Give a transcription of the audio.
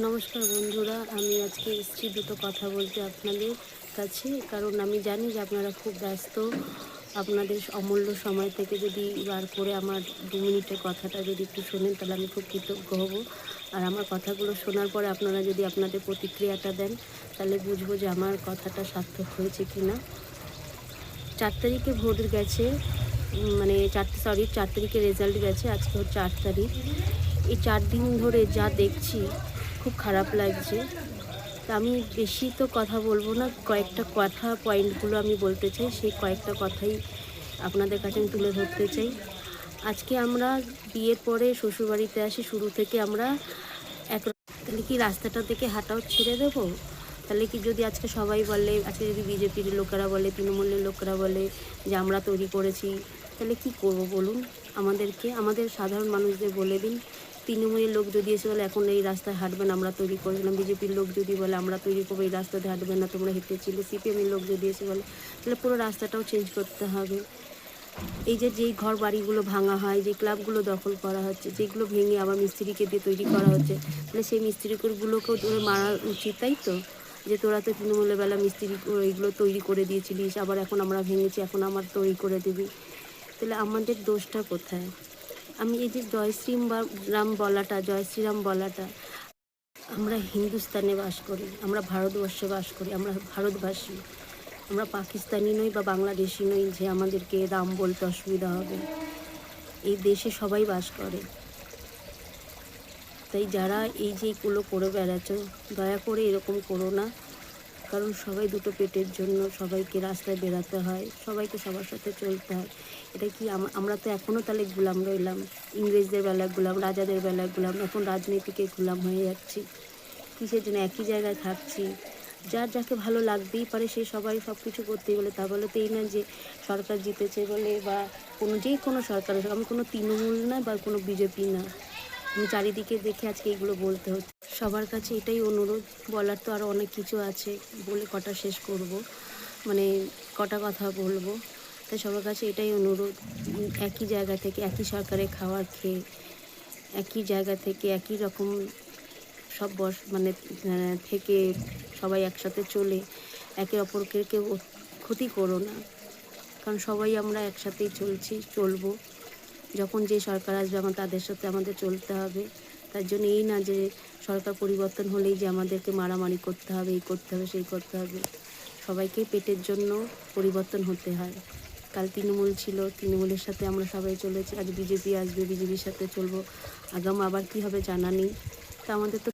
নমস্কার বন্ধুরা, আমি আজকে এসেছি দুটো কথা বলতে আপনাদের কাছে। কারণ আমি জানি যে আপনারা খুব ব্যস্ত। আপনাদের অমূল্য সময় থেকে যদি বার করে আমার 2 মিনিটের কথাটা যদি একটু শোনেন, তাহলে আমি খুব কৃতজ্ঞ হব। আর আমার কথাগুলো শোনার পরে আপনারা যদি আপনাদের প্রতিক্রিয়াটা দেন, তাহলে বুঝবো যে আমার কথাটা সার্থক হয়েছে কি না। 4 তারিখে ভোট গেছে, মানে 4 তারিখে রেজাল্ট গেছে। আজকে হচ্ছে 8 তারিখ। এই 4 দিন ধরে যা দেখছি খুব খারাপ লাগছে। তা আমি বেশি তো কথা বলবো না, কয়েকটা পয়েন্টগুলো আমি বলতে চাই। সেই কয়েকটা কথাই আপনাদের কাছে আমি তুলে ধরতে চাই। আজকে আমরা বিয়ের পরে শ্বশুরবাড়িতে আসি, শুরু থেকে আমরা তাহলে কি রাস্তাটা থেকে হাঁটাও ছেড়ে দেবো? তাহলে কি যদি আজকে সবাই বলে, আজকে যদি বিজেপির লোকেরা বলে, তৃণমূলের লোকেরা বলে যে আমরা তৈরি করেছি, তাহলে কি করব বলুন? আমাদের সাধারণ মানুষদের বলে দিন। তৃণমূলের লোক যদি এসে বলে এখন এই রাস্তায় হাঁটবেন, আমরা তৈরি করেছিলাম। বিজেপির লোক যদি বলে আমরা তৈরি করবো, এই রাস্তাতে হাঁটবেন না, তোমরা হেঁটেছিলে। সিপিএমের লোক যদি এসে বলে, তাহলে পুরো রাস্তাটাও চেঞ্জ করতে হবে। এই যে যেই ঘর বাড়িগুলো ভাঙা হয়, যে ক্লাবগুলো দখল করা হচ্ছে, যেগুলো ভেঙে আবার মিস্ত্রিকে দিয়ে তৈরি করা হচ্ছে, তাহলে সেই মিস্ত্রিগুলোকেও ধরে মারা উচিত, তাই তো? যে তোরা তো তৃণমূলের বেলা মিস্ত্রি এইগুলো তৈরি করে দিয়েছিলিস, আবার এখন আমরা ভেঙেছি, এখন আমার তৈরি করে দিবি। তাহলে আমাদের দোষটা কোথায়? আমি এই যে জয় শ্রীরাম বলাটা, আমরা হিন্দুস্তানে বাস করি, আমরা ভারতবর্ষে বাস করি, আমরা ভারতবাসী। আমরা পাকিস্তানি নই বা বাংলাদেশি নই যে আমাদেরকে রাম বলতে অসুবিধা হবে। এই দেশে সবাই বাস করে। তাই যারা এই যে এগুলো করে বেড়াচ্ছ, দয়া করে এরকম করো না। কারণ সবাই দুটো পেটের জন্য সবাইকে রাস্তায় বেরাতে হয়, সবাইকে সবার সাথে চলতে হয়। এটা কি আমরা তো এখনও তাহলে গোলাম রইলাম? ইংরেজদের বেলায় গোলাম, রাজাদের বেলায় গোলাম, এখন রাজনীতিকে গোলাম হয়ে যাচ্ছি। কিসের জন্য একই জায়গায় থাকছি? যার যাকে ভালো লাগতেই পারে, সে সবাই সব কিছু করতেই বলে। তা বলে তো এই না যে সরকার জিতেছে বলে বা কোনো সরকার, আমি কোনো তৃণমূল না বা কোনো বিজেপি না। আমি চারিদিকে দেখে আজকে এগুলো বলতে হচ্ছে। সবার কাছে এটাই অনুরোধ, বলার তো আরও অনেক কিছু আছে, বলে কটা শেষ করব, মানে কটা কথা বলবো। তাই সবার কাছে এটাই অনুরোধ, একই জায়গা থেকে একই সরকারের খাবার খেয়ে, একই জায়গা থেকে একই রকম সব থেকে সবাই একসাথে চলে একে অপরকে কেউ ক্ষতি করো না। কারণ সবাই আমরা একসাথেই চলবো। যখন যে সরকার আসবে তাদের সাথে আমাদের চলতে হবে। তার জন্য এই না যে সরকার পরিবর্তন হলেই যে আমাদেরকে মারামারি করতে হবে, এই করতে হবে, সেই করতে হবে। সবাইকে পেটের জন্য পরিবর্তন হতে হয়। কাল তৃণমূল ছিল, তৃণমূলের সাথে আমরা সবাই চলেছি। আজ বিজেপি আসবে, বিজেপির সাথে চলবো। আগাম আবার কী হবে জানা নেই। তা আমাদের তো